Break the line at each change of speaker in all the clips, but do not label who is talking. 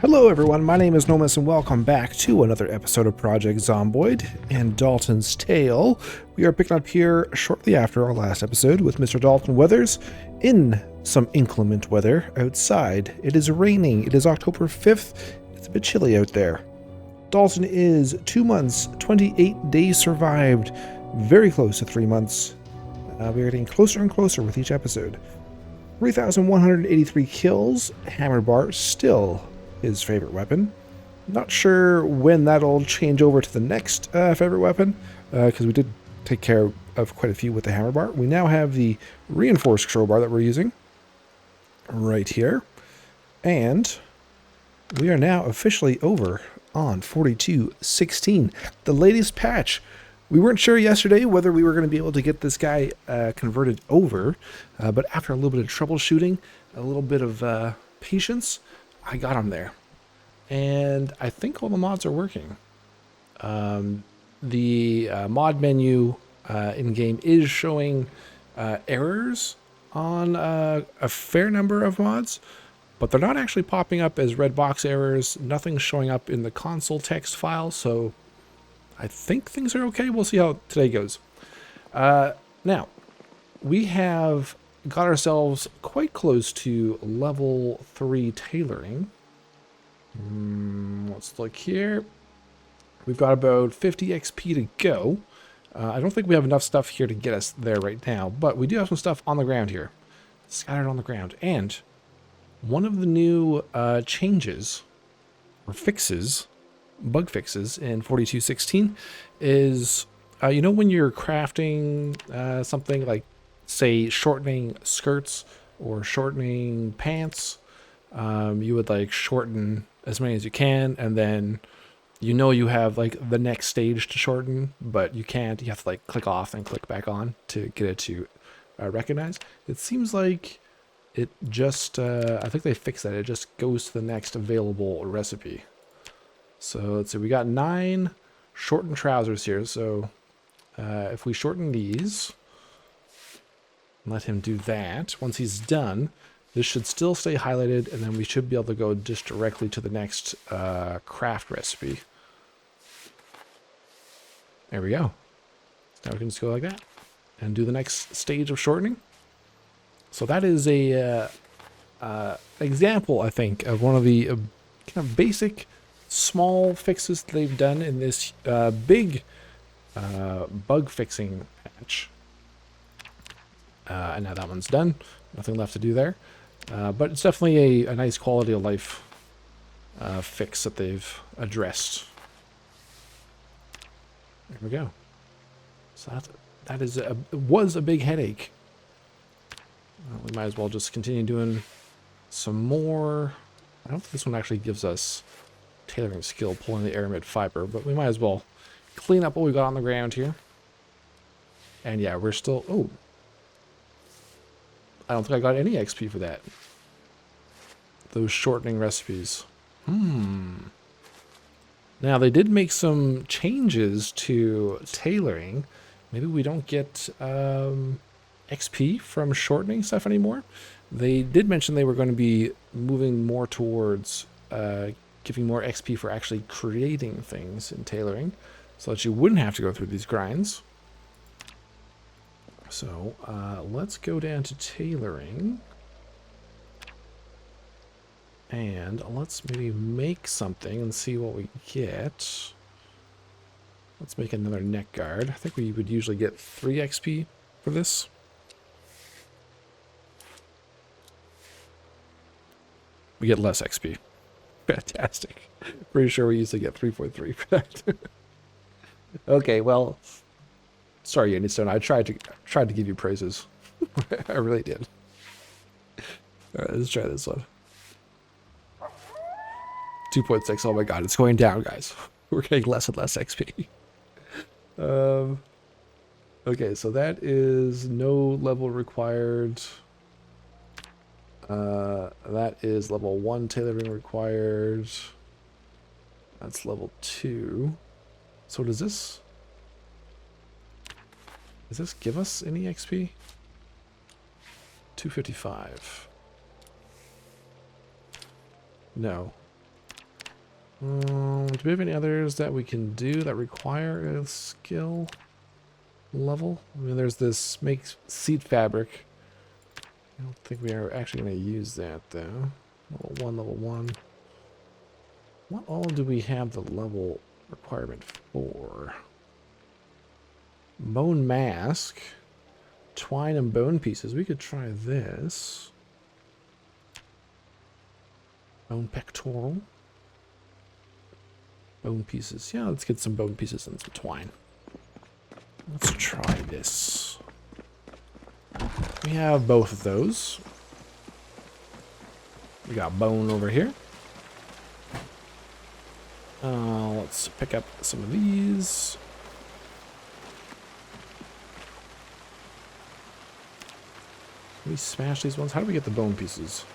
Hello everyone, my name is NoMiS and welcome back to another episode of Project Zomboid and Dalton's Tale. We are picking up here shortly after our last episode with Mr. Dalton Weathers in some inclement weather outside. It is raining, it is October 5th, it's a bit chilly out there. Dalton is 2 months, 28 days survived, very close to 3 months. We are getting closer and closer with each episode. 3,183 kills, hammer bar still his favorite weapon. Not sure when that'll change over to the next favorite weapon, because we did take care of quite a few with the hammer bar. We now have the reinforced crowbar that we're using right here, and we are now officially over on 4216, the latest patch. We weren't sure yesterday whether we were going to be able to get this guy converted over, but after a little bit of troubleshooting, a little bit of patience, I got him there. And I think all the mods are working. The mod menu in-game is showing errors on a fair number of mods, but they're not actually popping up as red box errors. Nothing's showing up in the console text file, so I think things are okay. We'll see how today goes. Now, we have got ourselves quite close to level 3 tailoring. Let's look here. We've got about 50 XP to go. I don't think we have enough stuff here to get us there right now, but we do have some stuff on the ground here. Scattered on the ground. And one of the new changes, or fixes, bug fixes in 4216 is, you know when you're crafting something like, say, shortening skirts or shortening pants, you would like shorten as many as you can, and then you know you have like the next stage to shorten, but you can't. You have to like click off and click back on to get it to recognize. It seems like it just, I think they fixed that. It just goes to the next available recipe. So let's see, we got 9 shortened trousers here. So if we shorten these, let him do that. Once he's done, this should still stay highlighted, and then we should be able to go just directly to the next craft recipe. There we go. Now we can just go like that and do the next stage of shortening. So that is a example, I think, of one of the kind of basic small fixes that they've done in this big bug fixing patch. And now that one's done. Nothing left to do there. But it's definitely a nice quality of life fix that they've addressed. There we go. So that is was a big headache. We might as well just continue doing some more. I don't think this one actually gives us tailoring skill, pulling the aramid fiber, but we might as well clean up what we got on the ground here. And yeah, we're still... Oh, I don't think I got any XP for that. Those shortening recipes. Now, they did make some changes to tailoring. Maybe we don't get XP from shortening stuff anymore. They did mention they were going to be moving more towards giving more XP for actually creating things in tailoring, so that you wouldn't have to go through these grinds. So let's go down to tailoring, and let's maybe make something and see what we get. Let's make another neck guard. I think we would usually get 3 XP for this. We get less XP. Fantastic. Pretty sure we usually get 3.3 for that. Okay, well... Sorry, Unistone. I tried to give you praises. I really did. All right, let's try this one. 2.6. Oh my god, it's going down, guys. We're getting less and less XP. Okay, so that is no level required. That is level 1 tailoring required. That's level 2. So does this... Does this give us any XP? 255. No. Do we have any others that we can do that require a skill level? I mean, there's this make seat fabric. I don't think we are actually going to use that, though. Level 1. What all do we have the level requirement for? Bone mask. Twine and bone pieces. We could try this. Bone pectoral. Bone pieces. Yeah, let's get some bone pieces and some twine. Let's try this. We have both of those. We got bone over here. Let's pick up some of these. Can we smash these ones? How do we get the bone pieces?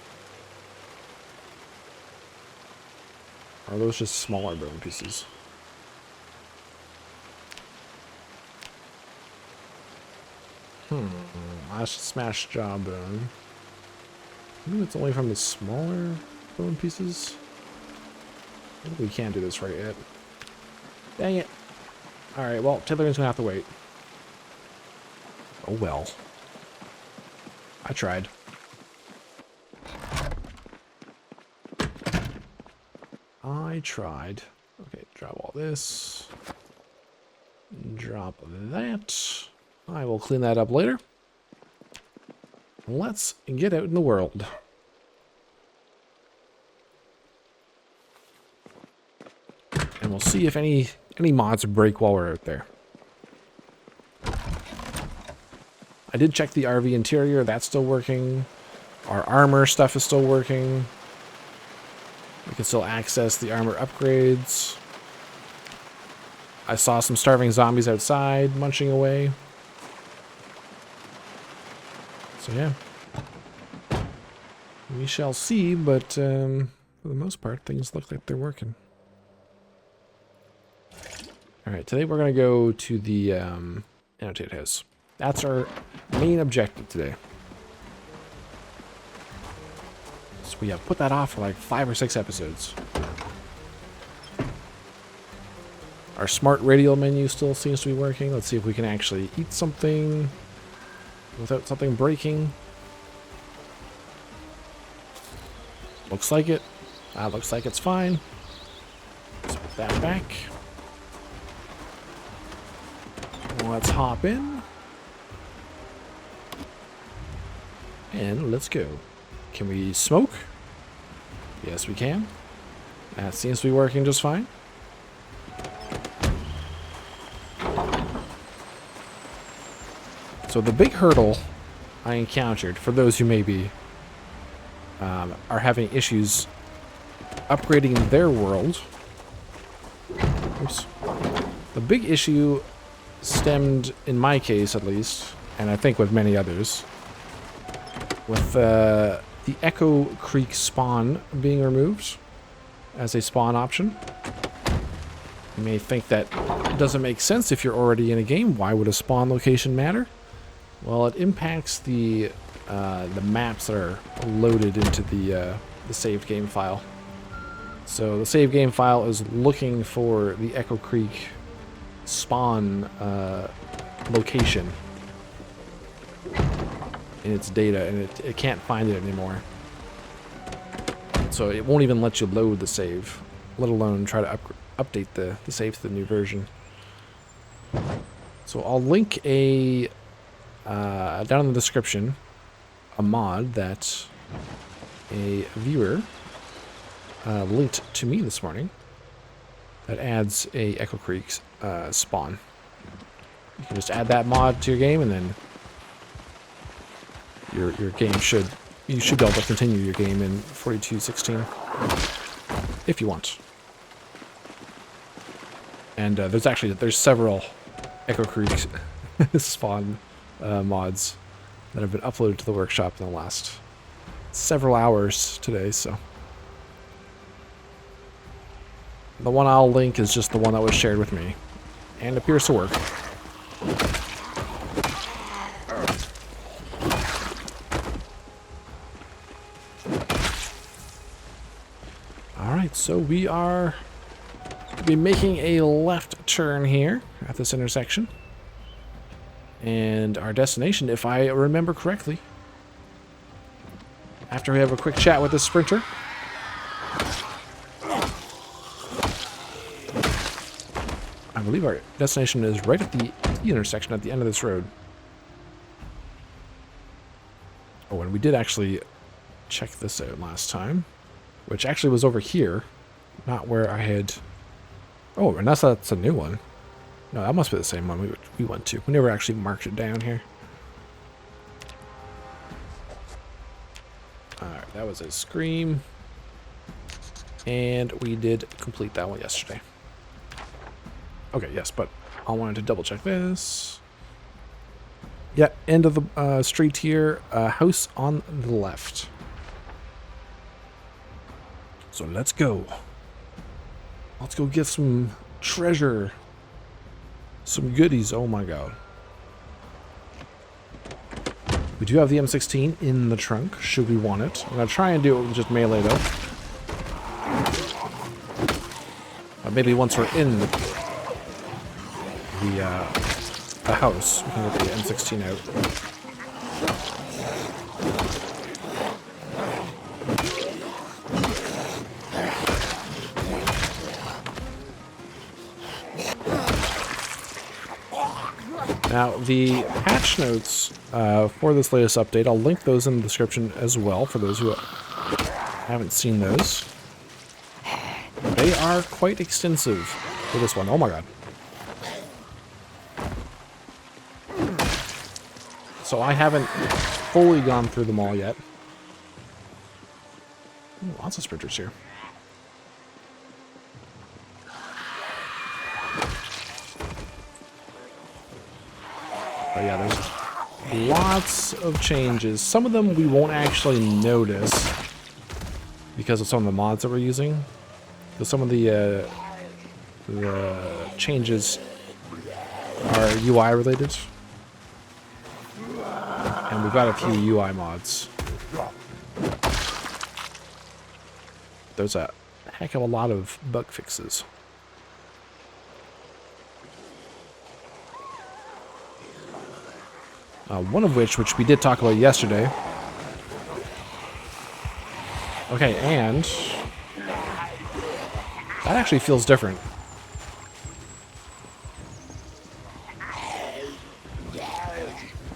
Are those just smaller bone pieces? I should smash jawbone. Maybe it's only from the smaller bone pieces. I think we can't do this right yet. Dang it. Alright, well, tailoring's gonna have to wait. Oh well. I tried. Okay, drop all this. Drop that. I will clean that up later. Let's get out in the world. And we'll see if any mods break while we're out there. I did check the RV interior. That's still working. Our armor stuff is still working. We can still access the armor upgrades. I saw some starving zombies outside munching away. So yeah. We shall see, but for the most part, things look like they're working. Alright, today we're going to go to the Annotated house. That's our main objective today. So we have put that off for like 5 or 6 episodes. Our smart radial menu still seems to be working. Let's see if we can actually eat something without something breaking. Looks like it. Looks like it's fine. Let's put that back. Let's hop in. And let's go. Can we smoke? Yes, we can. That seems to be working just fine. So the big hurdle I encountered, for those who maybe are having issues upgrading their world. Oops. The big issue stemmed, in my case at least, and I think with many others, with the Echo Creek spawn being removed as a spawn option. You may think that doesn't make sense if you're already in a game. Why would a spawn location matter? Well, it impacts the maps that are loaded into the saved game file. So the saved game file is looking for the Echo Creek spawn location in its data, and it can't find it anymore. So it won't even let you load the save, let alone try to update the save to the new version. So I'll link a down in the description a mod that a viewer linked to me this morning that adds a Echo Creek spawn. You can just add that mod to your game, and then your game you should be able to continue your game in 42.16 if you want. And there's several Echo Creek spawn mods that have been uploaded to the workshop in the last several hours today, so the one I'll link is just the one that was shared with me and appears to work. Alright, so we are Be making a left turn here at this intersection. And our destination, if I remember correctly, after we have a quick chat with the sprinter, I believe our destination is right at the intersection at the end of this road. Oh, and we did actually check this out last time, which actually was over here, not where I had... Oh, and that's a new one. No, that must be the same one we went to. We never actually marked it down here. Alright, that was a scream. And we did complete that one yesterday. Okay, yes, but I wanted to double check this. Yeah, end of the street here. House on the left. So let's go. Let's go get some treasure. Some goodies. Oh my god. We do have the M16 in the trunk, should we want it. I'm going to try and do it with just melee though. Maybe once we're in the house, we can get the M16 out. Now, the patch notes for this latest update, I'll link those in the description as well for those who haven't seen those. They are quite extensive for this one. Oh my god. So I haven't fully gone through them all yet. Ooh, lots of sprinters here. But yeah, there's lots of changes. Some of them we won't actually notice because of some of the mods that we're using. Because some of the changes are UI related. And we've got a few UI mods. There's a heck of a lot of bug fixes. One of which we did talk about yesterday. Okay, and that actually feels different.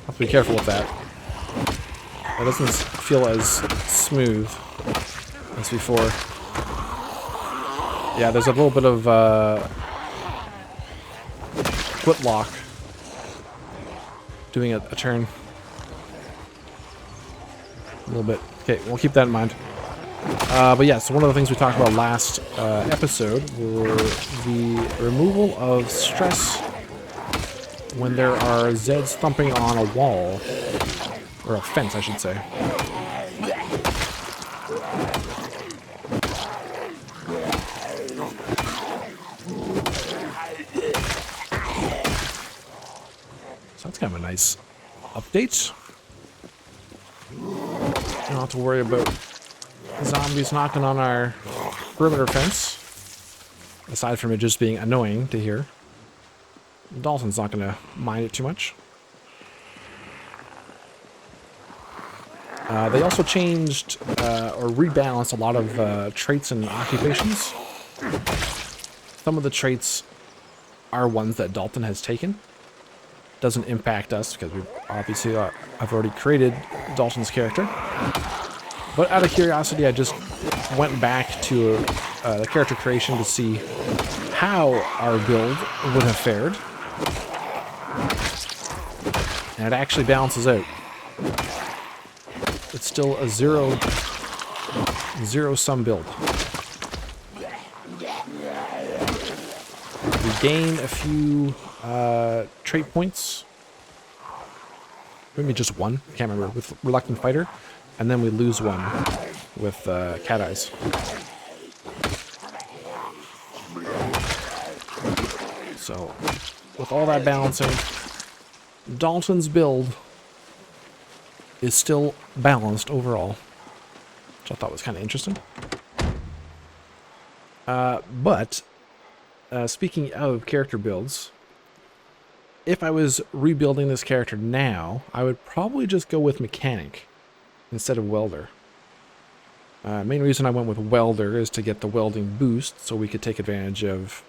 Have to be careful with that. That doesn't feel as smooth as before. Yeah, there's a little bit of foot lock doing a turn. A little bit. Okay, we'll keep that in mind. But yeah, so one of the things we talked about last episode were the removal of stress when there are Zeds thumping on a wall. Or a fence, I should say. So that's kind of a nice update. Don't have to worry about zombies knocking on our perimeter fence. Aside from it just being annoying to hear. Dalton's not going to mind it too much. They also changed or rebalanced a lot of traits and occupations. Some of the traits are ones that Dalton has taken. Doesn't impact us because we've obviously I've already created Dalton's character. But out of curiosity, I just went back to the character creation to see how our build would have fared. And it actually balances out. It's still a zero-sum build. We gain a few trait points. Maybe just one. I can't remember. With Reluctant Fighter. And then we lose one with Cat Eyes. So, with all that balancing, Dalton's build is still balanced overall, which I thought was kind of interesting. But speaking of character builds, if I was rebuilding this character now, I would probably just go with mechanic instead of welder. Main reason I went with welder is to get the welding boost so we could take advantage of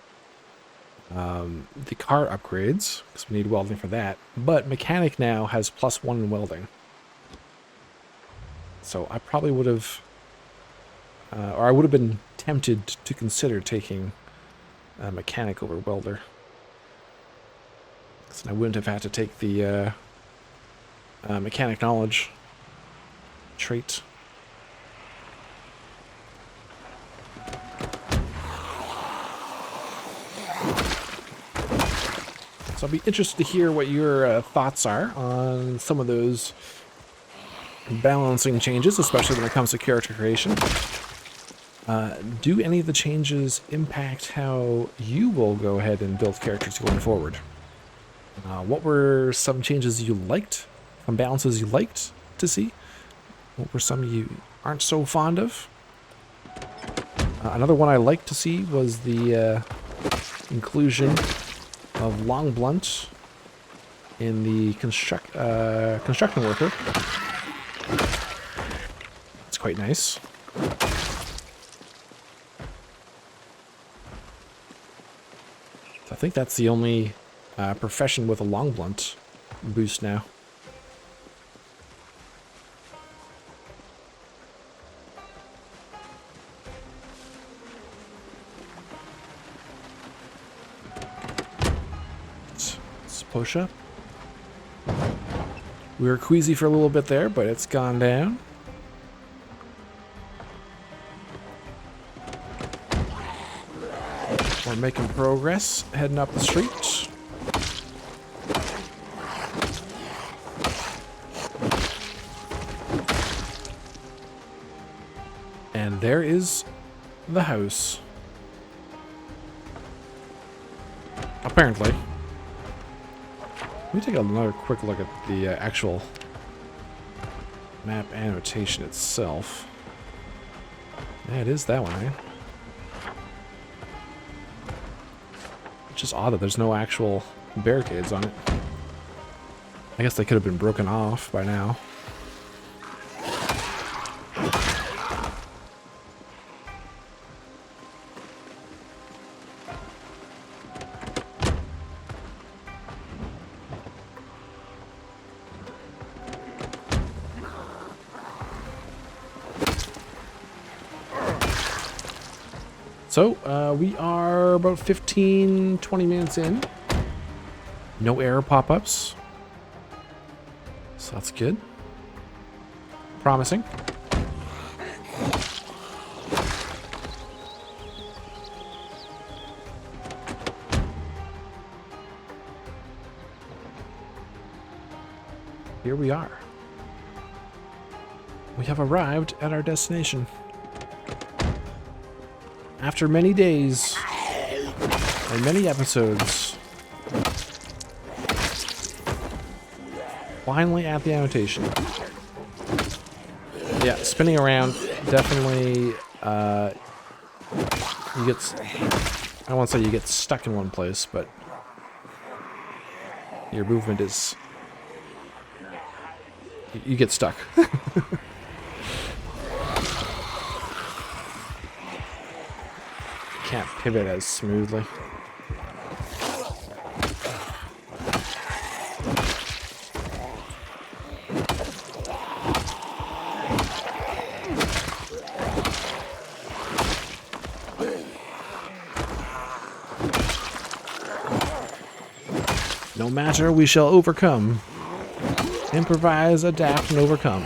the car upgrades, because we need welding for that. But mechanic now has +1 in welding. So I probably would have, or I would have been tempted to consider taking mechanic over welder. So I wouldn't have had to take the mechanic knowledge trait. So I'll be interested to hear what your thoughts are on some of those balancing changes, especially when it comes to character creation. Do any of the changes impact how you will go ahead and build characters going forward? What were some changes you liked, some balances you liked to see? What were some you aren't so fond of? Another one I liked to see was the inclusion of long blunt in the construction worker. It's quite nice. I think that's the only profession with a long blunt boost now. Let's push up. We were queasy for a little bit there, but it's gone down. We're making progress, heading up the street. And there is the house. Apparently. Let me take another quick look at the actual map annotation itself. Yeah, it is that one, eh? It's just odd that there's no actual barricades on it. I guess they could have been broken off by now. So, we are about 15-20 minutes in. No error pop-ups. So that's good. Promising. Here we are. We have arrived at our destination. After many days and many episodes, finally at the annotation. Yeah, spinning around definitely, you get, I don't want to say you get stuck in one place, but your movement is, you get stuck. Can't pivot as smoothly. No matter, we shall overcome. Improvise, adapt, and overcome.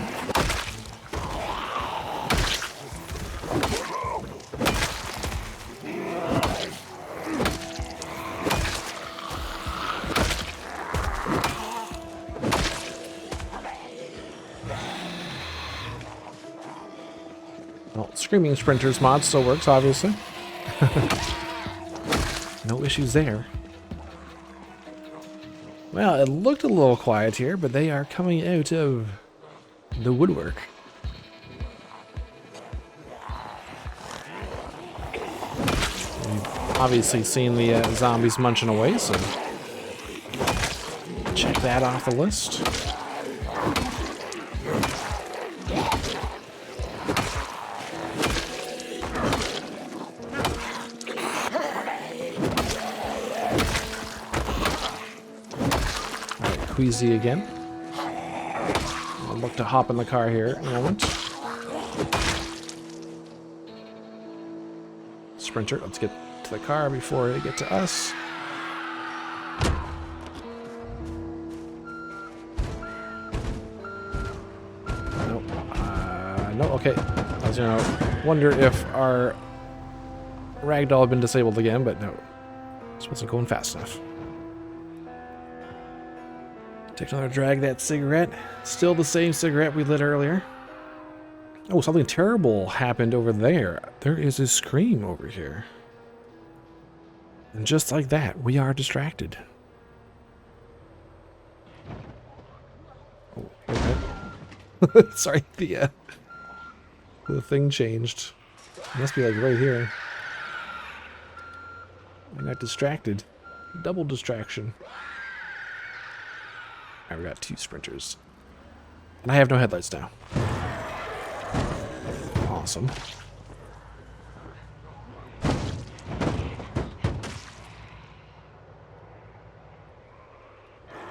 Well, Screaming Sprinters mod still works, obviously. No issues there. Well, it looked a little quiet here, but they are coming out of the woodwork. We obviously seen the zombies munching away, so check that off the list. Alright, Queasy again. I'll look to hop in the car here in a moment. Sprinter, let's get to the car before they get to us. No, okay. I was gonna wonder if our ragdoll had been disabled again, but no. This wasn't going fast enough. Take another drag that cigarette. Still the same cigarette we lit earlier. Oh, something terrible happened over there. There is a scream over here. And just like that, we are distracted. Oh, okay. Sorry, the thing changed. It must be like right here. I got distracted. Double distraction. Alright, we got 2 sprinters. And I have no headlights now. Awesome.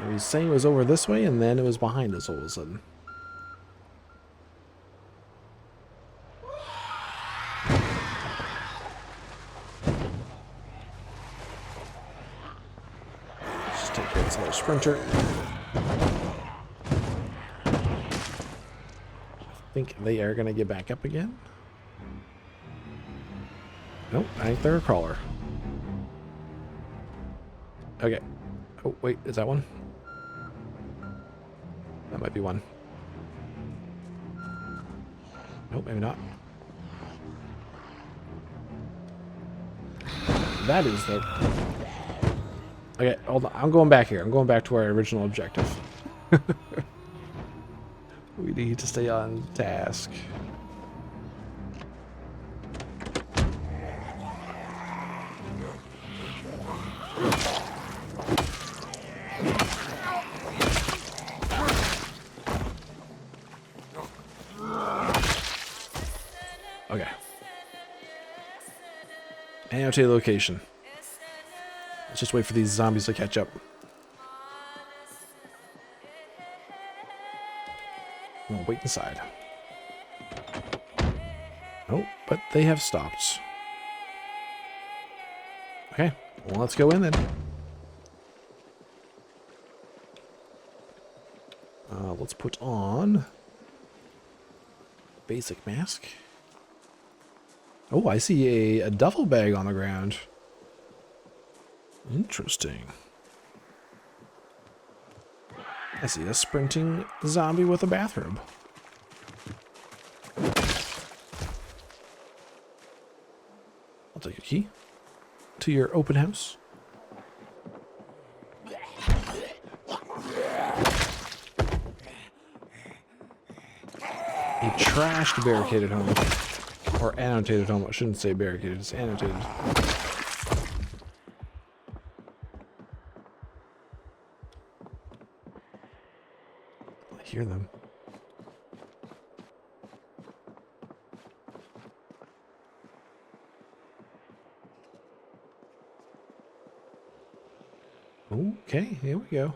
It was saying it was over this way, and then it was behind us all of a sudden. Let's just take care of this other sprinter. I think they are going to get back up again. Nope, I think they're a crawler. Okay. Oh, wait, is that one? That might be one. Nope, maybe not. That is the... Okay, hold on. I'm going back here. I'm going back to our original objective. We need to stay on task. Okay. Annotated location. Let's just wait for these zombies to catch up. We'll wait inside. Oh, but they have stopped. Okay, well, let's go in then. Let's put on basic mask. Oh, I see a duffel bag on the ground. Interesting. I see a sprinting zombie with a bathrobe. I'll take a key to your open house. A trashed barricaded home. Or annotated home. I shouldn't say barricaded, it's annotated. I hear them. Okay, here we go.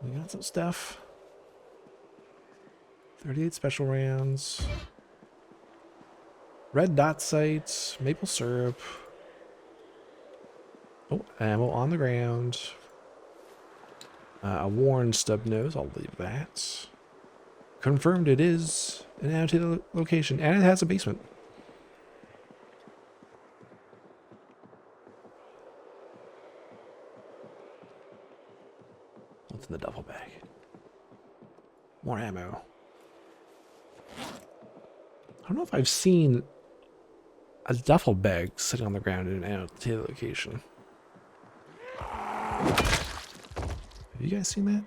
We got some stuff. 38 special rounds. Red dot sights. Maple syrup. Oh, ammo on the ground. A worn stub nose. I'll leave that. Confirmed it is an annotated location. And it has a basement. What's in the duffel bag? More ammo. I don't know if I've seen a duffel bag sitting on the ground in an annotated location. Have you guys seen that?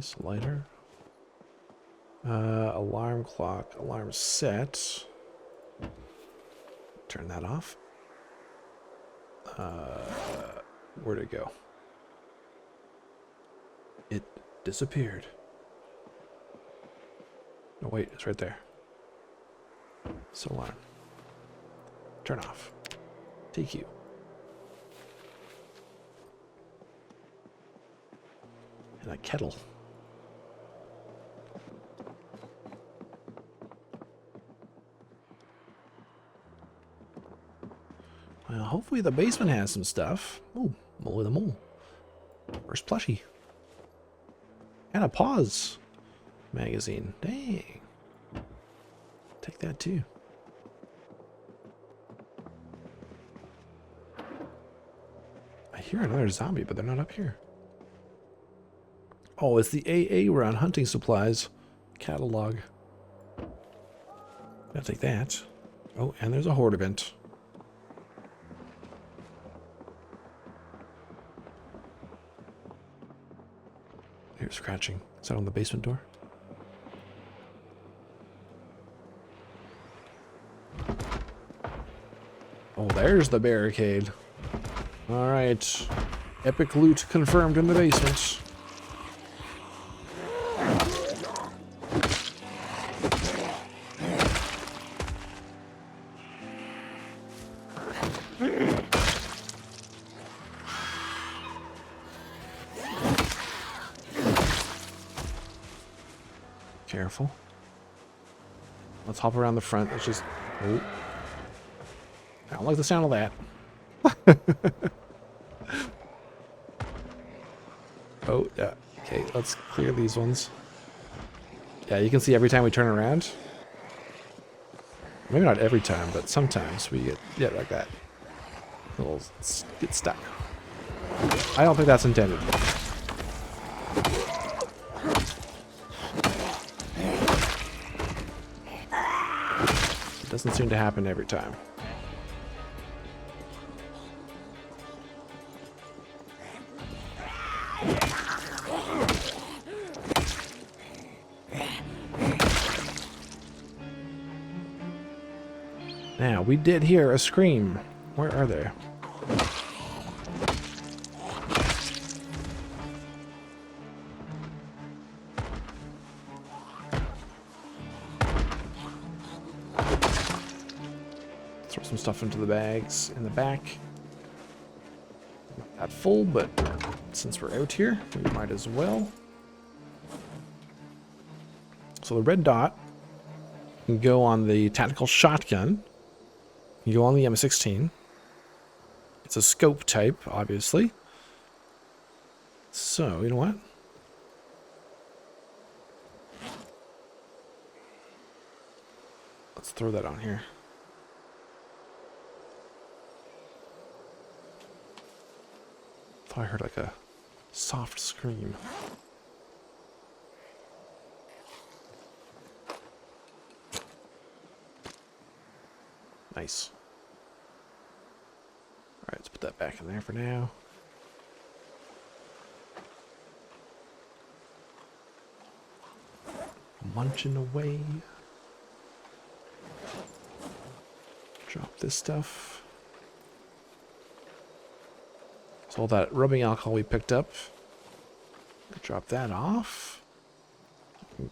Nice lighter. Alarm clock. Alarm set. Turn that off. Where'd it go? It disappeared. No, wait, it's right there. So alarm. Turn off. TQ. And a kettle. Well, hopefully the basement has some stuff. Ooh, Mole with a mole. First plushie. And a pause magazine. Dang. Take that too. I hear another zombie, but they're not up here. Oh, it's the AA run hunting supplies catalog. Gotta take that. Oh, and there's a horde event. Here's scratching. Is that on the basement door? Oh, there's the barricade. Alright. Epic loot confirmed in the basement. Careful. Let's hop around the front. Let's just... Oh. I don't like the sound of that. Oh, yeah. Okay, let's clear these ones. Yeah, you can see every time we turn around. Maybe not every time, but sometimes we get... Yeah, like that. We'll get stuck. I don't think that's intended. Doesn't seem to happen every time. Now, we did hear a scream. Where are they? Throw some stuff into the bags in the back. Not full, but since we're out here, we might as well. So the red dot can go on the tactical shotgun. You go on the M16. It's a scope type, obviously. So, you know what? Let's throw that on here. Thought I heard like a soft scream. Nice. Alright, let's put that back in there for now. Munching away. Drop this stuff. So all that rubbing alcohol we picked up. Drop that off.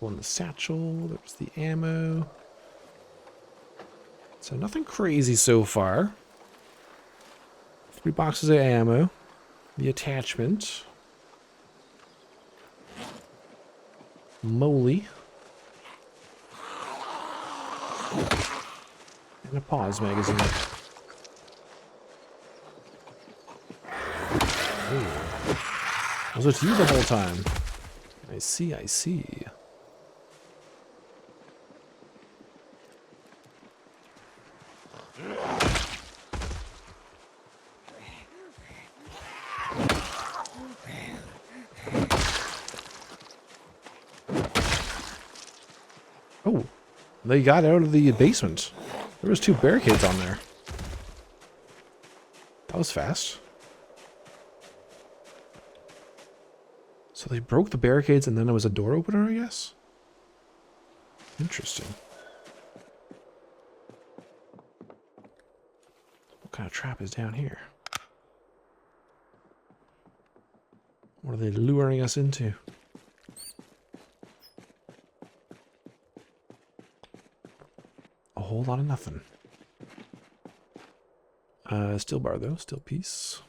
Go in the satchel. There's the ammo. So nothing crazy so far. 3 boxes of ammo. The attachment. Moly. And a pause magazine. Ooh. Was it you the whole time? I see, I see. Oh, they got out of the basement. There was 2 barricades on there. That was fast. So So they broke the barricades and then there was a door opener, I guess? Interesting. What kind of trap is down here? What are they luring us into? A whole lot of nothing. Steel bar though, steel piece.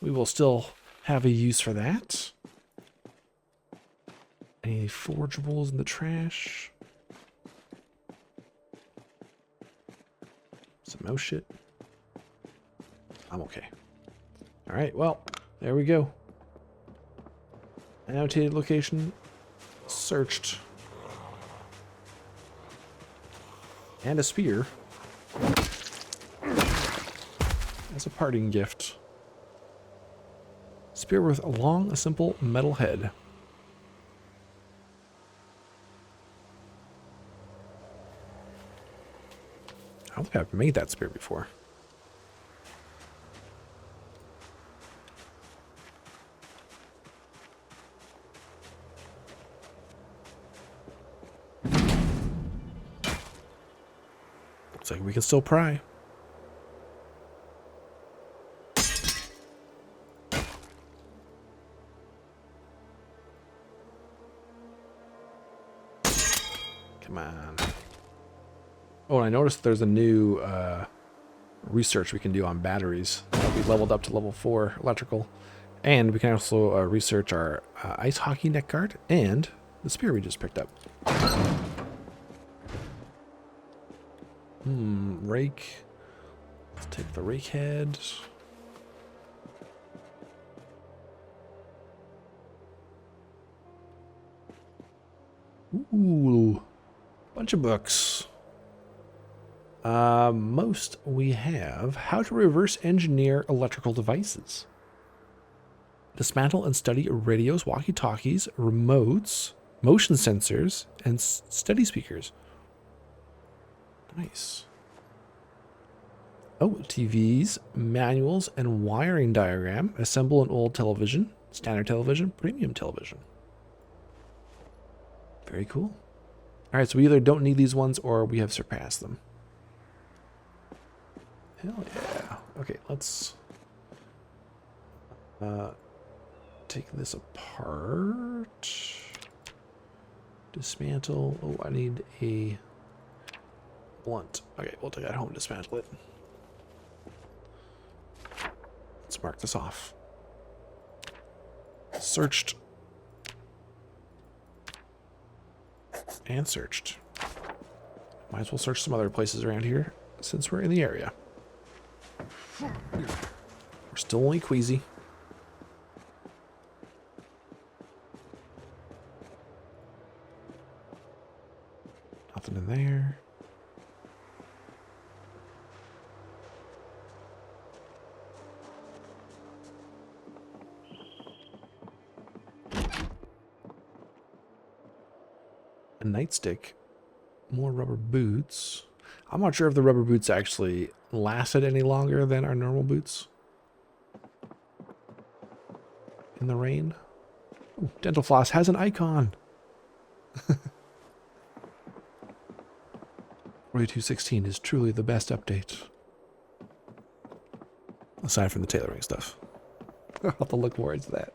We will still have a use for that. Any forgeables in the trash? Some mouse shit. I'm okay. Alright, well, there we go. Annotated location searched. And a spear. As a parting gift. Spear with a long, simple metal head. I don't think I've made that spear before. Looks like we can still pry. Come on. Oh, and I noticed there's a new research we can do on batteries. We leveled up to level 4 electrical. And we can also research our ice hockey neck guard and the spear we just picked up. Rake. Let's take the rake head. Ooh. Bunch of books. Most we have how to reverse engineer electrical devices. Dismantle and study radios, walkie-talkies, remotes, motion sensors, and steady speakers. Nice. Oh, TVs, manuals, and wiring diagram. Assemble an old television, standard television, premium television. Very cool. Alright, so we either don't need these ones or we have surpassed them. Hell yeah. Okay, let's take this apart. Dismantle. Oh, I need a blunt. Okay, we'll take that home and dismantle it. Let's mark this off. Searched. And searched. Might as well search some other places around here since we're in the area. We're still only queasy. Nothing in there. A nightstick. More rubber boots. I'm not sure if the rubber boots actually lasted any longer than our normal boots. In the rain. Ooh, dental floss has an icon. 4216 is truly the best update. Aside from the tailoring stuff. I'll have to look more into that.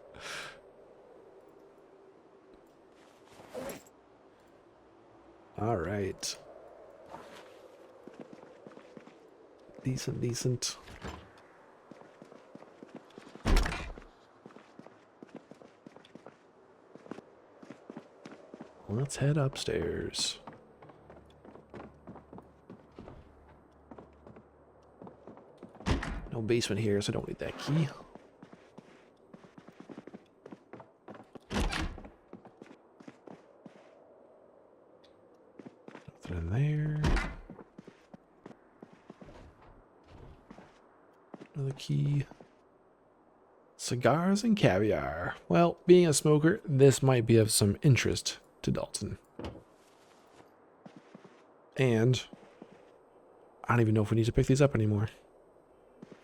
All right. Decent, decent. Let's head upstairs. No basement here, so I don't need that key. Nothing in there. Another key. Cigars and caviar. Well, being a smoker, this might be of some interest to Dalton. And I don't even know if we need to pick these up anymore.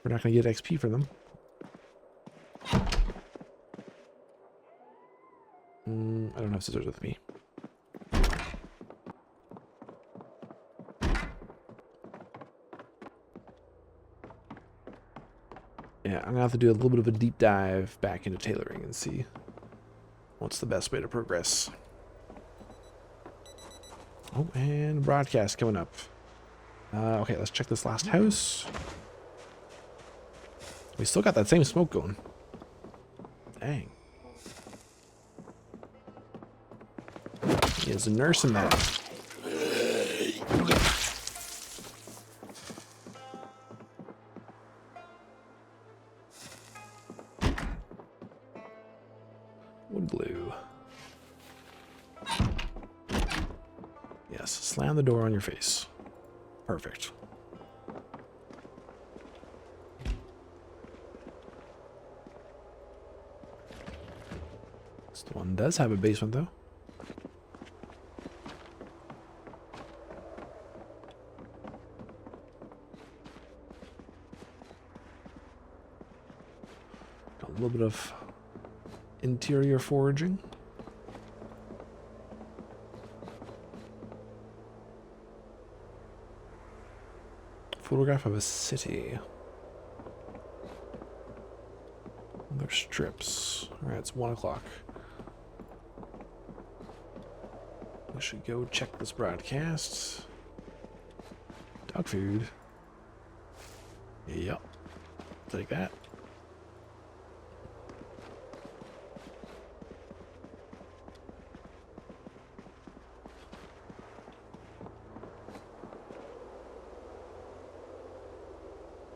We're not going to get XP for them. I don't have scissors with me. Yeah, I'm gonna have to do a little bit of a deep dive back into tailoring and see what's the best way to progress. Oh, and broadcast coming up. Okay, let's check this last house. We still got that same smoke going. Dang. He is nursing that. Wood glue. Yes, slam the door on your face. Perfect. This one does have a basement, though. Got a little bit of interior foraging. Photograph of a city. There's strips. Alright, it's 1 o'clock. We should go check this broadcast. Dog food. Yep. Take that.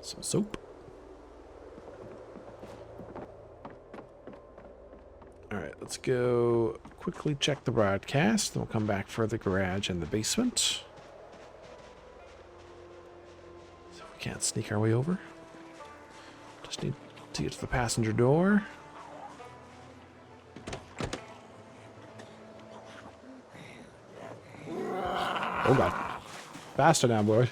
Some soap. Alright, let's go quickly check the broadcast. Then we'll come back for the garage and the basement. So we can't sneak our way over. Just need to get to the passenger door. Oh god. Faster now, boy.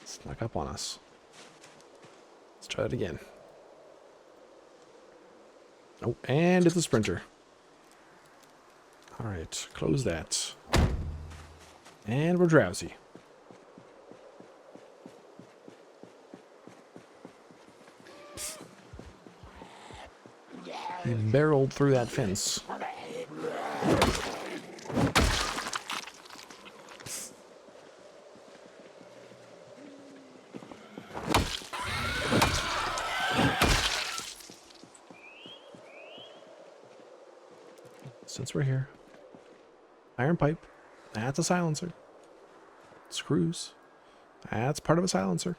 Snuck up on us. Let's try it again. Oh, and it's a sprinter. Alright, close that. And we're drowsy. He barreled through that fence. Since we're here. Iron pipe. That's a silencer. Screws. That's part of a silencer.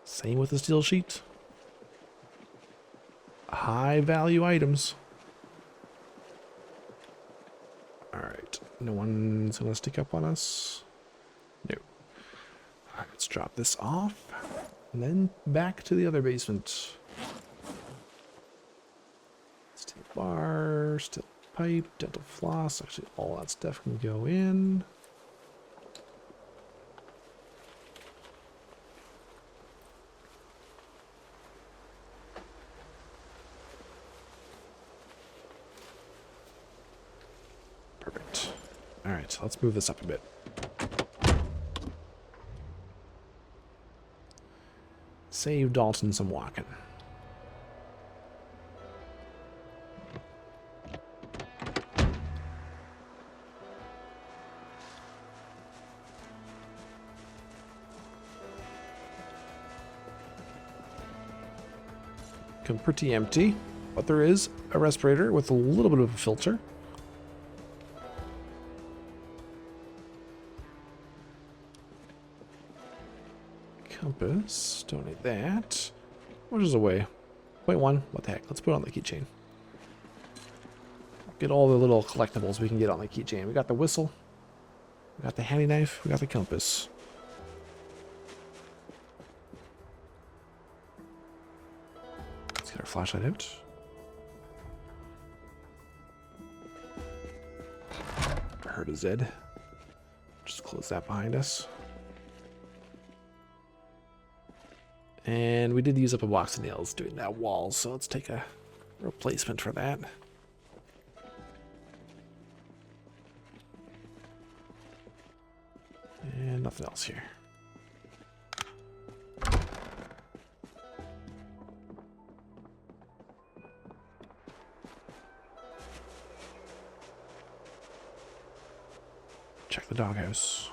Same with the steel sheet. High value items. Alright. No one's gonna stick up on us. No. Alright, let's drop this off. And then back to the other basement. Steel bar, steel pipe, dental floss. Actually, all that stuff can go in. Perfect. All right, so let's move this up a bit. Save Dalton some walking. Come pretty empty, but there is a respirator with a little bit of a filter. Compass, don't need that. Which is away. 0.1, what the heck, let's put it on the keychain. Get all the little collectibles we can get on the keychain. We got the whistle, we got the handy knife, we got the compass. Let's get our flashlight out. Heard a Zed. Just close that behind us. And we did use up a box of nails doing that wall, so let's take a replacement for that. And nothing else here. Check the doghouse.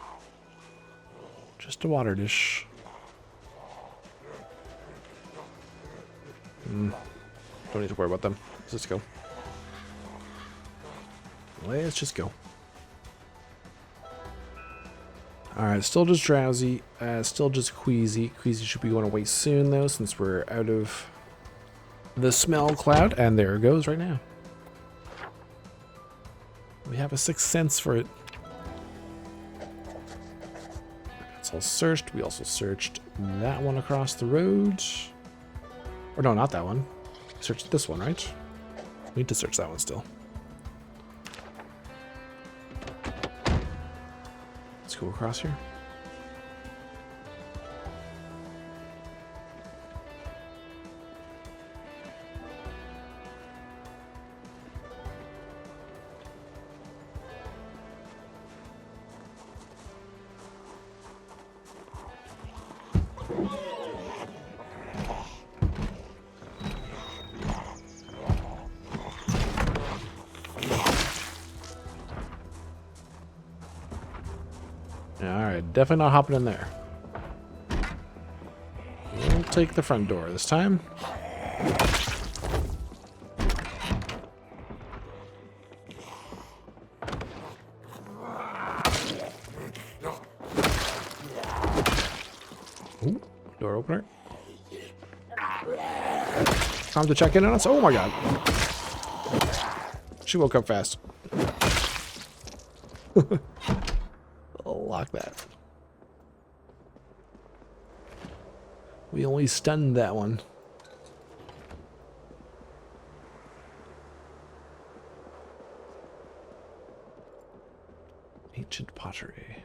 Just a water dish. Don't need to worry about them. Let's just go. Let's just go. Alright, still just drowsy. Still just queasy. Queasy should be going away soon, though, since we're out of the smell cloud. And there it goes right now. We have a sixth sense for it. It's all searched. We also searched that one across the road. Or no, not that one. Search this one, right? We need to search that one still. Let's go across here. Alright, definitely not hopping in there. We'll take the front door this time. Ooh, door opener. Time to check in on us. Oh my god. She woke up fast. Lock that. We only stunned that one. Ancient pottery.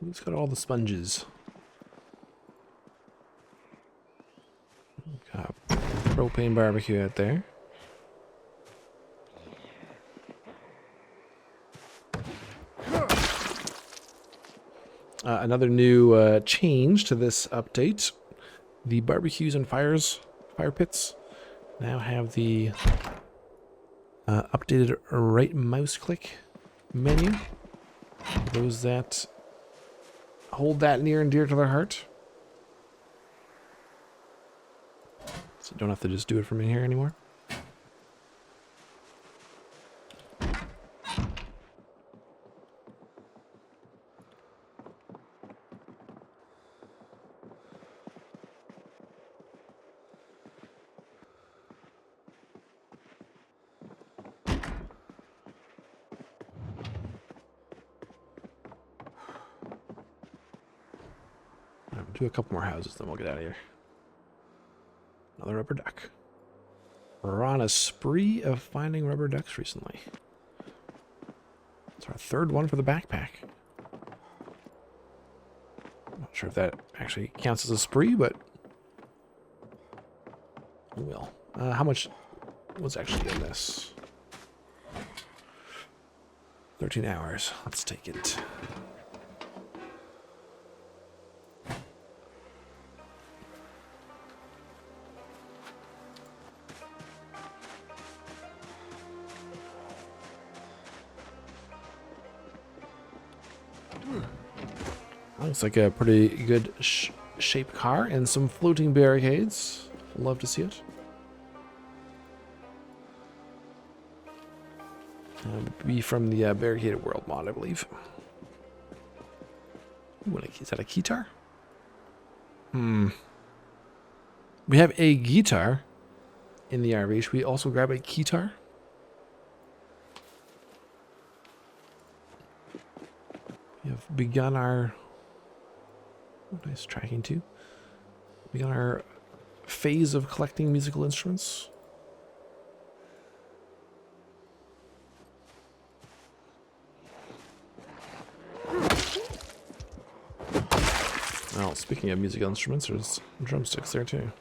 Who's got all the sponges? Got propane barbecue out there. Another new change to this update. The barbecues and fire pits now have the updated right mouse click menu. For those that hold that near and dear to their heart. So you don't have to just do it from in here anymore. Do a couple more houses, then we'll get out of here. Another rubber duck. We're on a spree of finding rubber ducks recently. It's our third one for the backpack. I'm not sure if that actually counts as a spree, but we will. How much was actually in this? 13 hours. Let's take it. Looks like a pretty good shaped car and some floating barricades. Love to see it. Be from the Barricaded World mod, I believe. Ooh, is that a guitar? We have a guitar in the RV. Should we also grab a guitar? We have begun our... nice tracking too. We got our phase of collecting musical instruments. Well, speaking of musical instruments, there's drumsticks there too.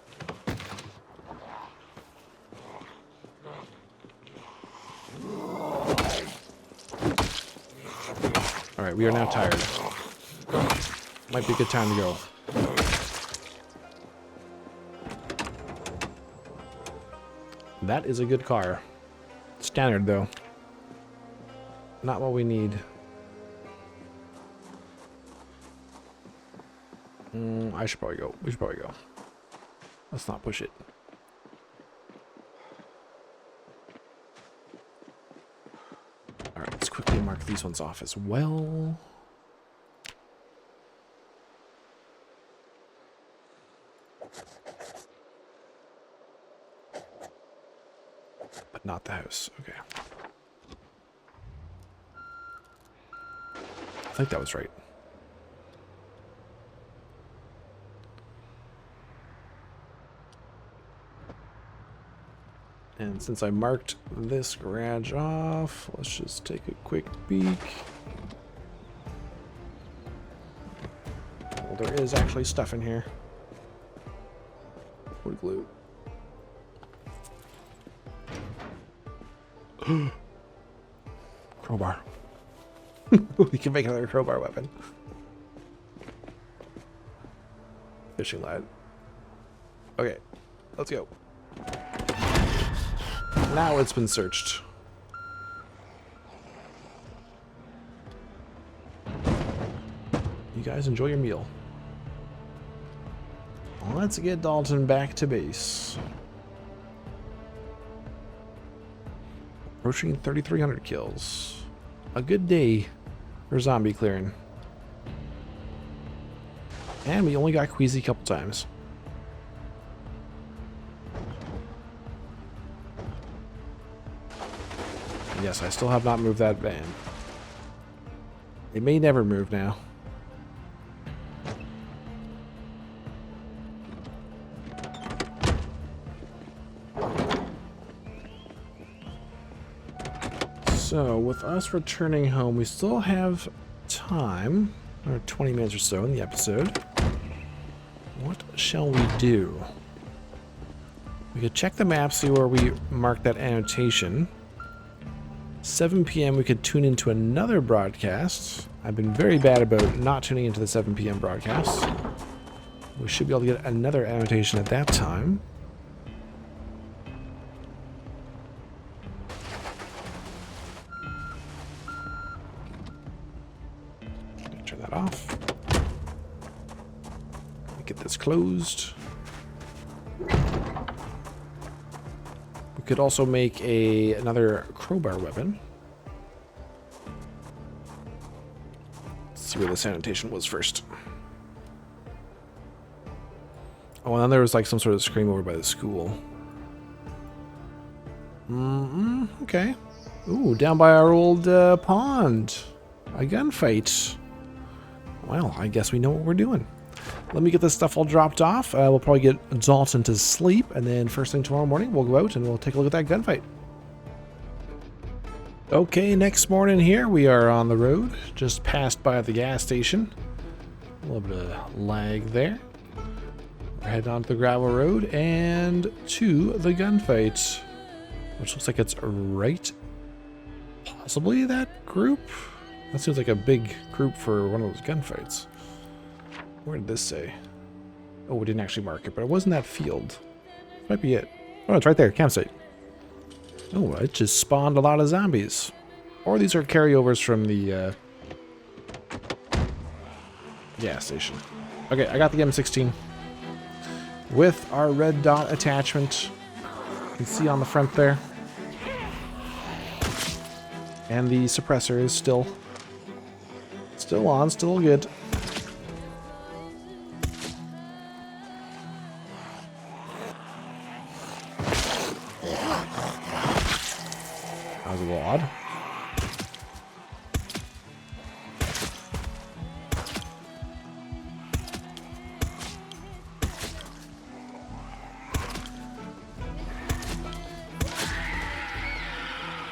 Alright, we are now tired. Might be a good time to go. That is a good car. Standard, though. Not what we need. I should probably go. We should probably go. Let's not push it. Alright, let's quickly mark these ones off as well. But not the house. Okay. I think that was right. And since I marked this garage off, let's just take a quick peek. Well, there is actually stuff in here. Wood glue. Crowbar. We can make another crowbar weapon. Fishing line. Okay, let's go. Now it's been searched. You guys enjoy your meal. Let's get Dalton back to base. Approaching 3,300 kills. A good day for zombie clearing. And we only got Queasy a couple times. Yes, I still have not moved that van. It may never move now. So, with us returning home, we still have time, or 20 minutes or so in the episode. What shall we do? We could check the map, see where we marked that annotation. 7 p.m. we could tune into another broadcast. I've been very bad about not tuning into the 7 p.m. broadcasts. We should be able to get another annotation at that time. Turn that off. Get this closed. We could also make another crowbar weapon. Let's see where this annotation was first. Oh, and then there was like some sort of scream over by the school. Okay. Ooh, down by our old pond. A gunfight. Well, I guess we know what we're doing. Let me get this stuff all dropped off. We'll probably get Dalton to sleep, and then first thing tomorrow morning, we'll go out and we'll take a look at that gunfight. Okay, next morning here, we are on the road. Just passed by the gas station. A little bit of lag there. We're heading onto the gravel road and to the gunfight, which looks like it's right, possibly that group? That seems like a big group for one of those gunfights. Where did this say? Oh, we didn't actually mark it, but it wasn't that field. Might be it. Oh, it's right there, campsite. Oh, it just spawned a lot of zombies. Or these are carryovers from the gas station. Okay, I got the M16 with our red dot attachment. You can see on the front there. And the suppressor is still on, still good. That was a little odd.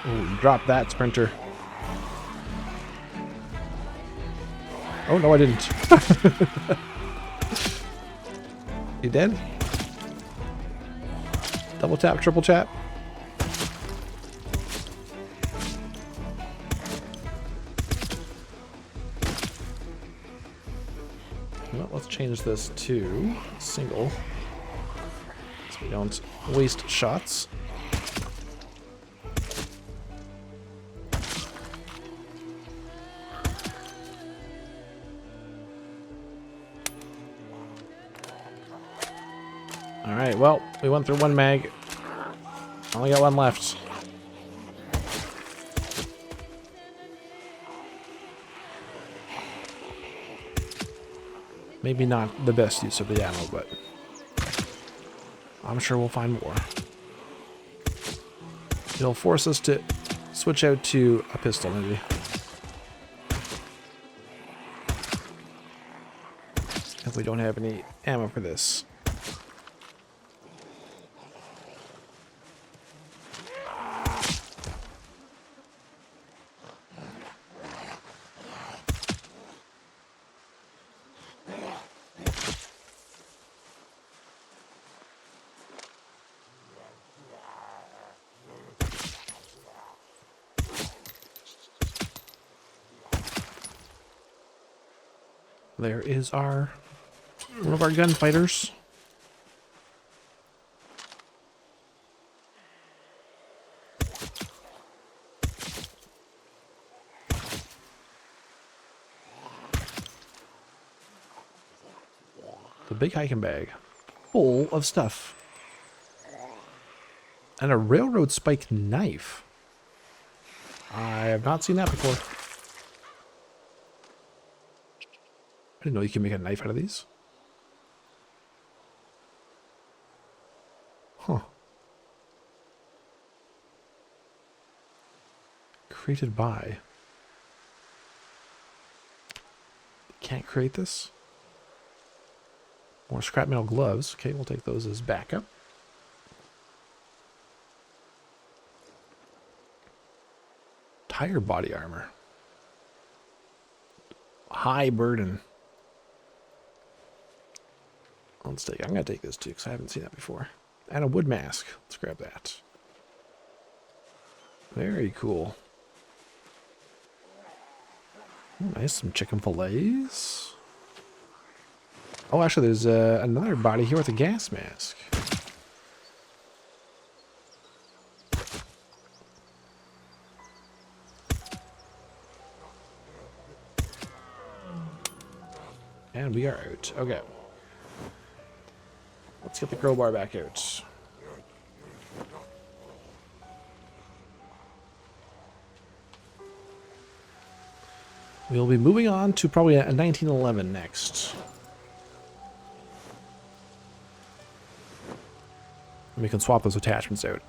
Ooh, drop that, Sprinter. Oh, no, I didn't. You dead? Double tap, triple tap. Well, let's change this to single so we don't waste shots. Alright, well, we went through one mag. Only got one left. Maybe not the best use of the ammo, but I'm sure we'll find more. It'll force us to switch out to a pistol, maybe. If we don't have any ammo for this. There is one of our gunfighters. The big hiking bag full of stuff. And a railroad spike knife. I have not seen that before. I didn't know you can make a knife out of these. Huh. Created by. Can't create this. More scrap metal gloves. Okay, we'll take those as backup. Tire body armor. High burden. Let's take. I'm gonna take this too because I haven't seen that before. And a wood mask. Let's grab that. Very cool. Oh, nice, some chicken fillets. Oh, actually, there's another body here with a gas mask. And we are out. Okay. Let's get the crowbar back out. We'll be moving on to probably a 1911 next. And we can swap those attachments out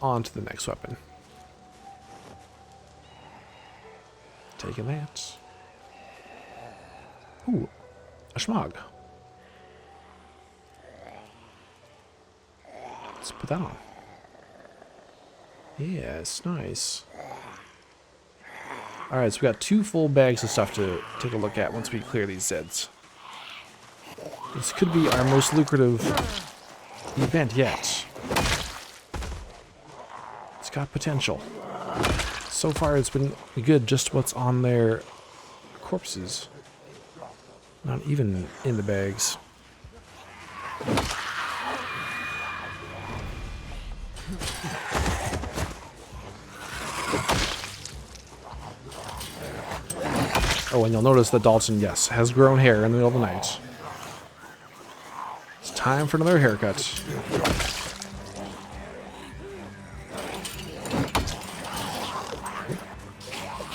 onto the next weapon. Taking that. Ooh, a schmog. Let's put that on. Yes, nice. Alright, so we got 2 full bags of stuff to take a look at once we clear these Zeds. This could be our most lucrative event yet. It's got potential. So far it's been good just what's on their corpses. Not even in the bags. Oh, and you'll notice that Dalton, yes, has grown hair in the middle of the night. It's time for another haircut.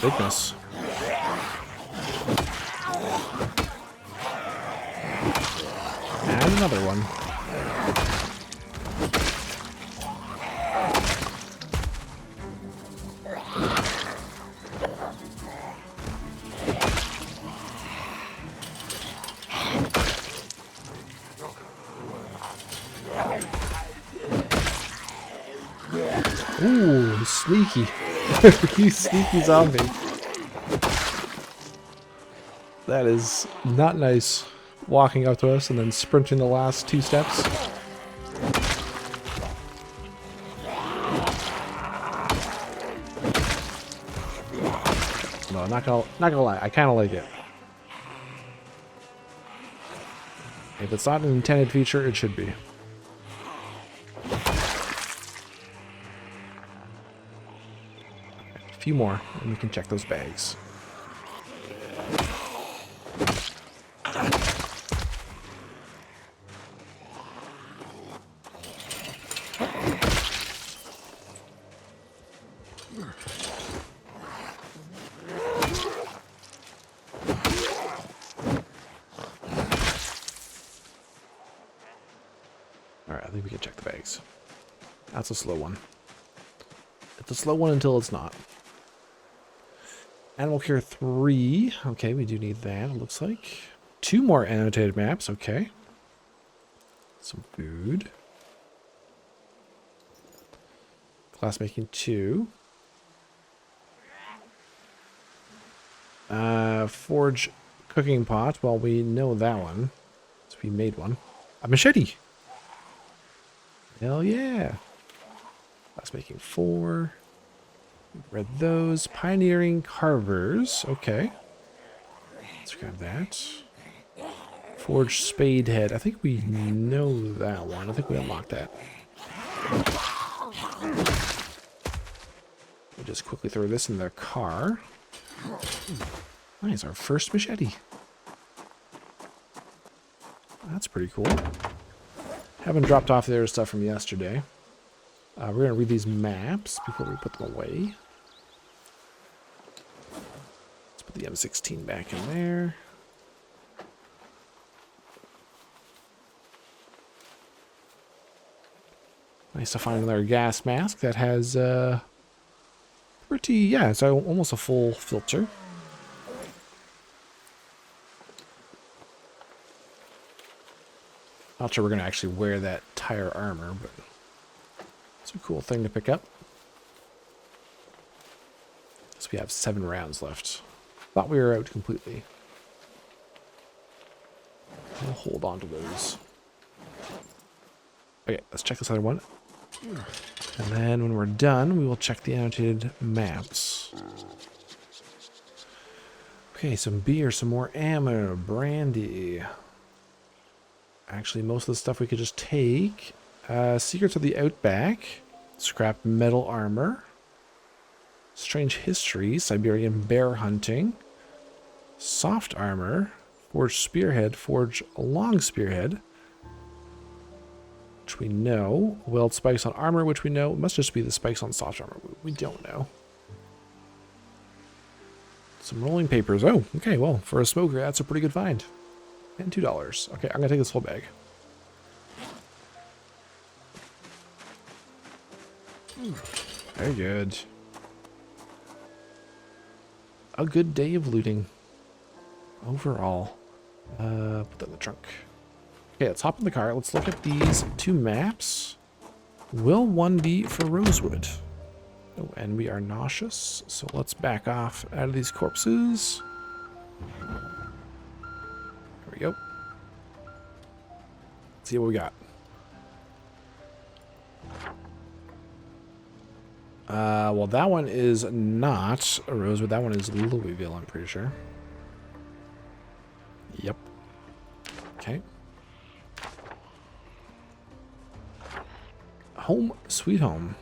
Big miss. And another one. Ooh, sneaky. You sneaky zombie. That is not nice. walking up to us and then sprinting the last 2 steps. No, not gonna lie, I kind of like it. If it's not an intended feature, it should be. A few more, and we can check those bags. Alright, I think we can check the bags. That's a slow one. It's a slow one until it's not. Animal Care 3. Okay, we do need that, it looks like. 2 more annotated maps, okay. Some food. Glassmaking 2. Forge cooking pot. Well, we know that one. So we made one. A machete. Hell yeah. Glassmaking 4. Read those. Pioneering carvers. Okay. Let's grab that. Forged spade head. I think we know that one. I think we unlocked that. We'll just quickly throw this in the car. Nice, our first machete. That's pretty cool. Haven't dropped off their stuff from yesterday. We're going to read these maps before we put them away. Let's put the M16 back in there. Nice to find another gas mask that has pretty, yeah, it's almost a full filter. Not sure we're going to actually wear that tire armor, but it's a cool thing to pick up. So we have 7 rounds left. Thought we were out completely. We'll hold on to those. Okay, let's check this other one. And then when we're done, we will check the annotated maps. Okay, some beer, some more ammo, brandy. Actually, most of the stuff we could just take. Secrets of the Outback. Scrap metal armor. Strange history. Siberian bear hunting. Soft armor. Forged spearhead. Forged long spearhead. Which we know. Weld spikes on armor, which we know. It must just be the spikes on soft armor. We don't know. Some rolling papers. Oh, okay. Well, for a smoker, that's a pretty good find. And $2. Okay, I'm going to take this whole bag. Very good. A good day of looting. Overall. Put that in the trunk. Okay, let's hop in the car. Let's look at these 2 maps. Will one be for Rosewood? Oh, and we are nauseous, so let's back off out of these corpses. There we go. Let's see what we got. Well, that one is not a Rosewood. That one is Louisville, I'm pretty sure. Yep. Okay. Home Sweet Home.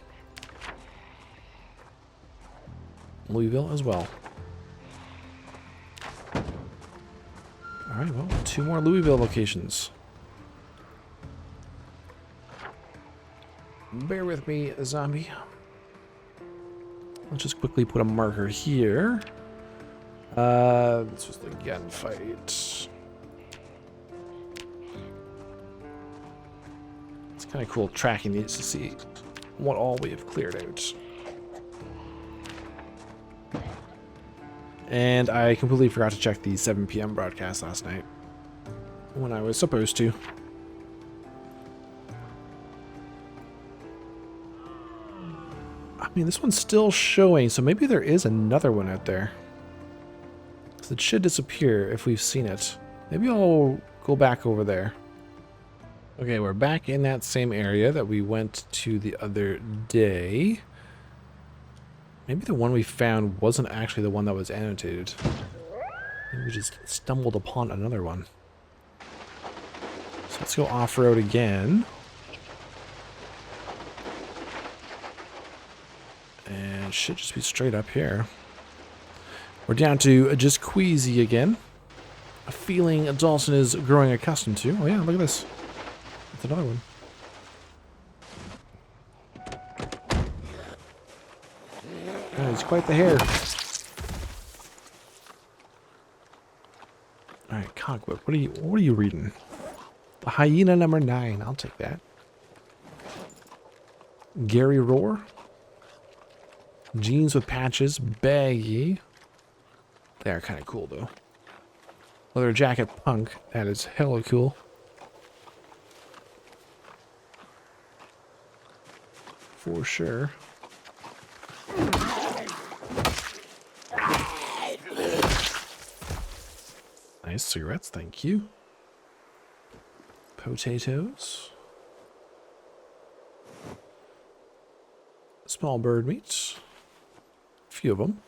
Louisville as well. Alright, well, 2 more Louisville locations. Bear with me, zombie. Let's just quickly put a marker here. This was the gunfight. It's kind of cool tracking these to see what all we have cleared out. And I completely forgot to check the 7 p.m. broadcast last night when I was supposed to. I mean, this one's still showing, so maybe there is another one out there. Because it should disappear if we've seen it. Maybe I'll go back over there. Okay, we're back in that same area that we went to the other day. Maybe the one we found wasn't actually the one that was annotated. Maybe we just stumbled upon another one. So let's go off-road again. And it should just be straight up here. We're down to just Queasy again. A feeling Dalton is growing accustomed to. Oh yeah, look at this. That's another one. Oh, he's quite the hare. Alright, Cogwhip, what are you reading? The hyena number 9, I'll take that. Gary Roar. Jeans with patches, baggy. They are kind of cool though. Leather jacket punk, that is hella cool. For sure. Nice cigarettes, thank you. Potatoes. Small bird meats. A few of them.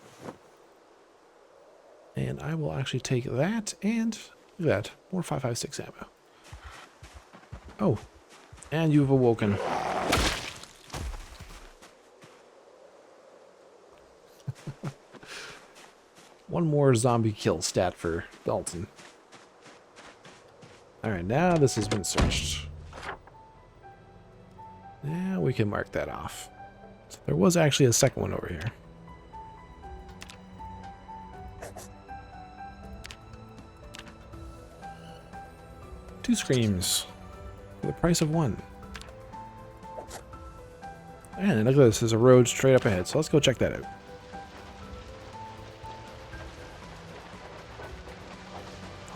And I will actually take that and look at that. More 5.56 ammo. Oh. And you've awoken. One more zombie kill stat for Dalton. Alright, now this has been searched. Now we can mark that off. So there was actually a second one over here. Two screams for the price of one. And look at this, there's a road straight up ahead, so let's go check that out.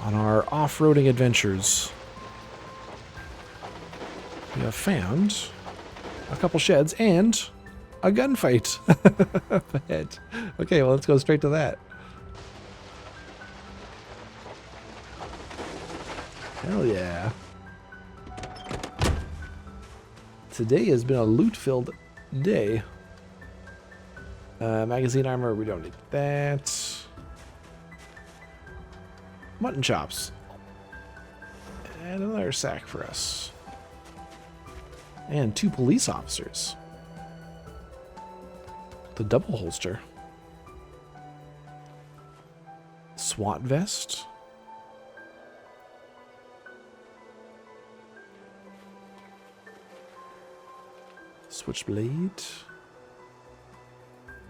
On our off-roading adventures, we have found a couple sheds and a gunfight up ahead. Okay, well, let's go straight to that. Hell yeah. Today has been a loot-filled day. Magazine armor, we don't need that. Mutton chops. And another sack for us. And 2 police officers. The double holster. SWAT vest. Switchblade.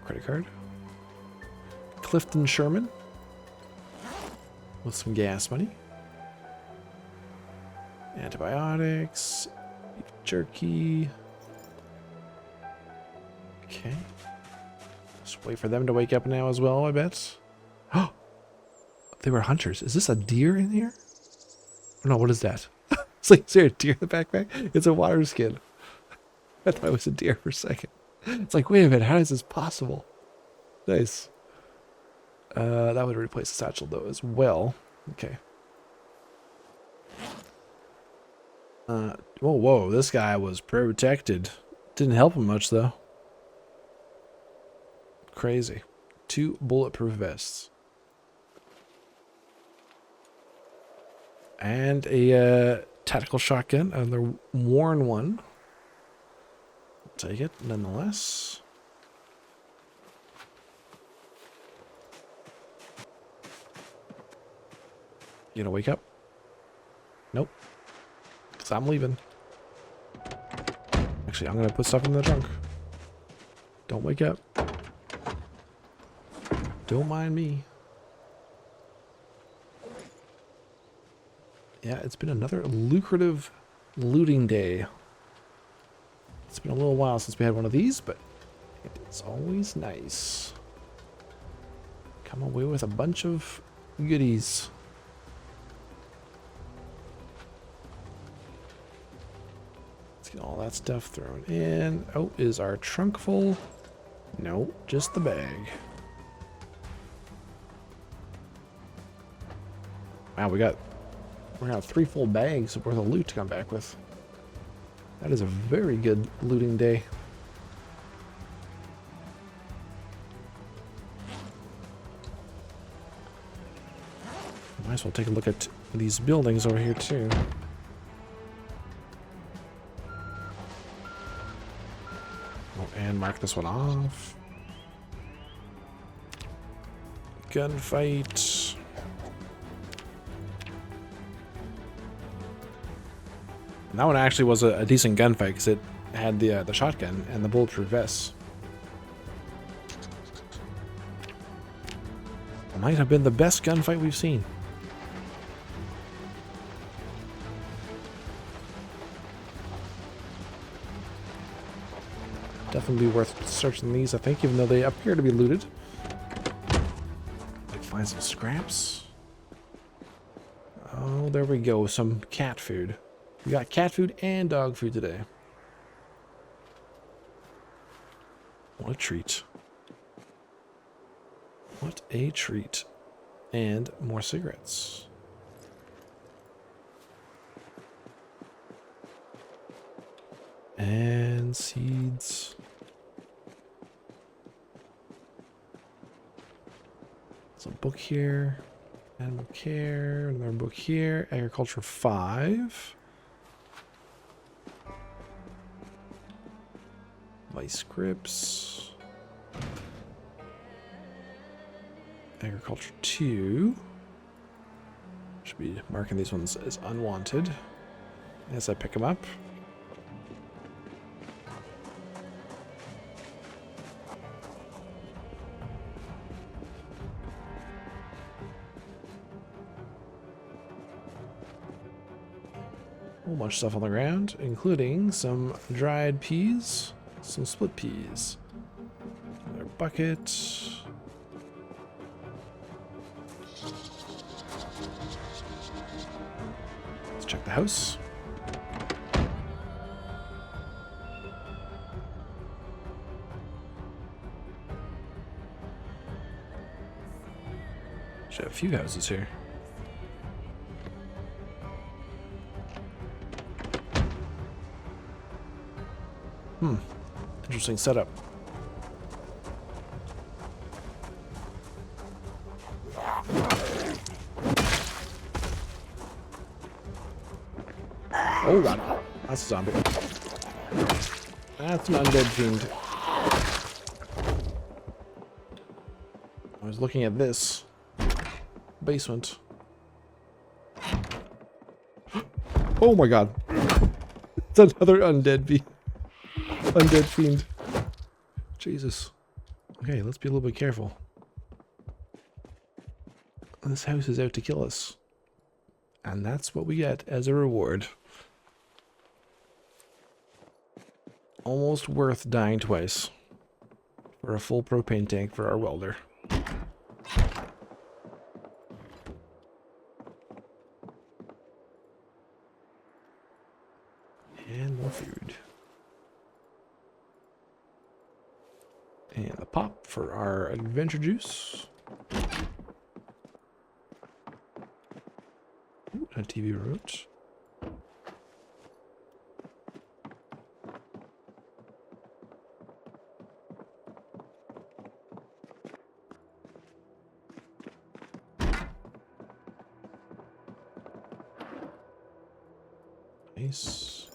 Credit card. Clifton Sherman. With some gas money. Antibiotics. Beef jerky. Okay. Just wait for them to wake up now as well, I bet. Oh! They were hunters. Is this a deer in here? Oh, no, what is that? It's like, is there a deer in the backpack? It's a water skin. I thought it was a deer for a second. It's like, wait a minute, how is this possible? Nice. That would replace the satchel though as well. Okay. Whoa, this guy was protected. Didn't help him much though. Crazy. 2 bulletproof vests. And a tactical shotgun, another worn one. Take it nonetheless. You gonna wake up? Nope. Because I'm leaving. Actually, I'm gonna put stuff in the trunk. Don't wake up. Don't mind me. Yeah, it's been another lucrative looting day. It's been a little while since we had one of these, but it's always nice. Come away with a bunch of goodies. Let's get all that stuff thrown in. Oh, is our trunk full? No, just the bag. Wow, we got We're gonna have 3 full bags worth of loot to come back with. That is a very good looting day. Might as well take a look at these buildings over here too. Oh, and mark this one off. Gunfight. And that one actually was a decent gunfight because it had the shotgun and the bulletproof vests. It might have been the best gunfight we've seen. Definitely worth searching these, I think, even though they appear to be looted. Like find some scraps. Oh, there we go. Some cat food. We got cat food and dog food today. What a treat. What a treat. And more cigarettes. And seeds. There's a book here. Animal care. Another book here. Agriculture 5. Vice scripts. Agriculture 2. Should be marking these ones as unwanted as I pick them up. Whole bunch of stuff on the ground, including some dried peas, some split peas. Another bucket. Let's check the house. Should have a few houses here. Interesting setup. Oh god, that's a zombie. That's an undead fiend. I was looking at this basement. Oh my god. It's another undead fiend. Undead fiend. Jesus. Okay, let's be a little bit careful. This house is out to kill us. And that's what we get as a reward. Almost worth dying twice. For a full propane tank for our welder. And more food. And the pop for our adventure juice. Ooh, a TV remote. Nice.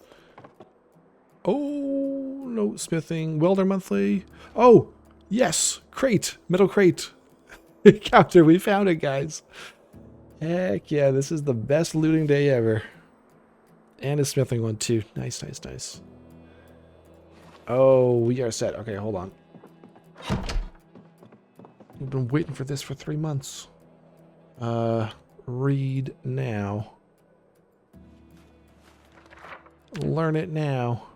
Oh, no smithing. Welder monthly. Oh, yes. Crate. Metal crate. Counter. We found it, guys. Heck yeah. This is the best looting day ever. And a smithing one, too. Nice, nice, nice. Oh, we are set. Okay, hold on. We've been waiting for this for 3 months. Read now. Learn it now.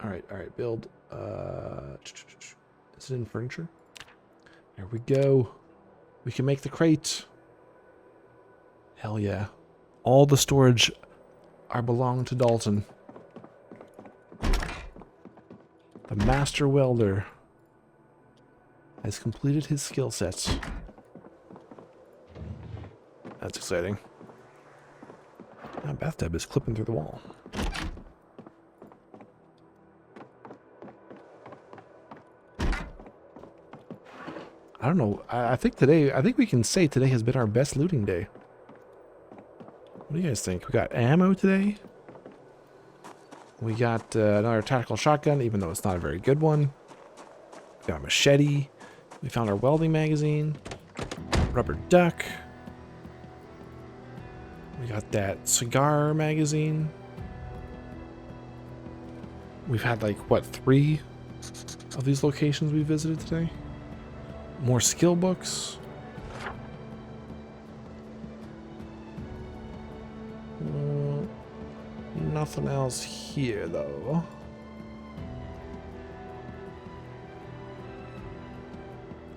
Alright, build. Is it in furniture? There we go. We can make the crate. Hell yeah. All the storage belong to Dalton. The master welder. has completed his skill sets. That's exciting. That bathtub is clipping through the wall. I don't know. I think we can say today has been our best looting day. What do you guys think? We got ammo today. We got another tactical shotgun, even though it's not a very good one. We got a machete. We found our welding magazine. Rubber duck. We got that cigar magazine. We've had like, what, 3 of these locations we visited today? More skill books. Nothing else here, though.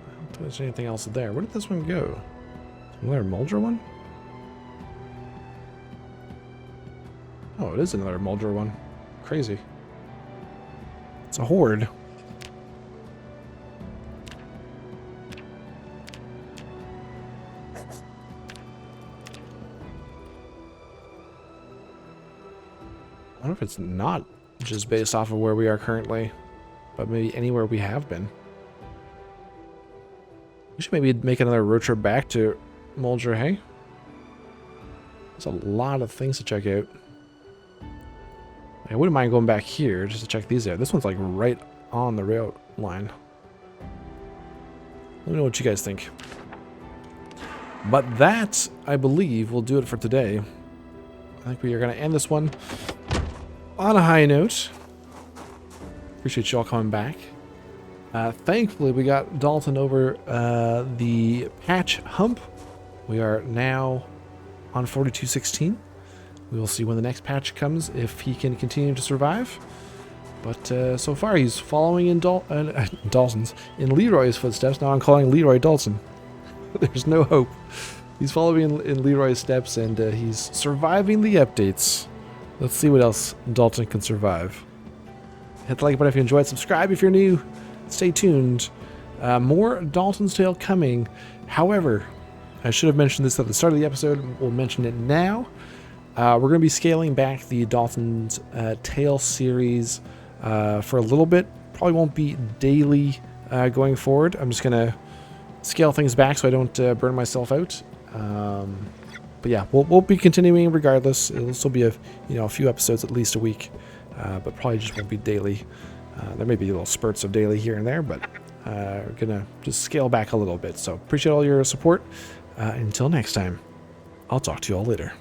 I don't think there's anything else there. Where did this one go? Another Mulder one? Oh, it is another Mulder one. Crazy. It's a horde. I wonder if it's not just based off of where we are currently, but maybe anywhere we have been. We should maybe make another road trip back to Mulder, hey? There's a lot of things to check out. I wouldn't mind going back here just to check these out. This one's like right on the rail line. Let me know what you guys think. But that, I believe, will do it for today. I think we are going to end this one on a high note. Appreciate you all coming back. Thankfully, we got Dalton over the patch hump. We are now on 4216. We will see when the next patch comes, if he can continue to survive. But so far, he's following in Dalton's, in Leroy's footsteps. Now I'm calling Leroy Dalton. There's no hope. He's following in Leroy's steps, and he's surviving the updates. Let's see what else Dalton can survive. Hit the like button if you enjoyed. Subscribe if you're new. Stay tuned. More Dalton's Tale coming. However, I should have mentioned this at the start of the episode. We'll mention it now. We're going to be scaling back the Dalton's Tale series for a little bit. Probably won't be daily going forward. I'm just going to scale things back so I don't burn myself out. But yeah, we'll be continuing regardless. It'll still be a few episodes at least a week, but probably just won't be daily. There may be little spurts of daily here and there, but we're gonna just scale back a little bit. So appreciate all your support. Until next time, I'll talk to you all later.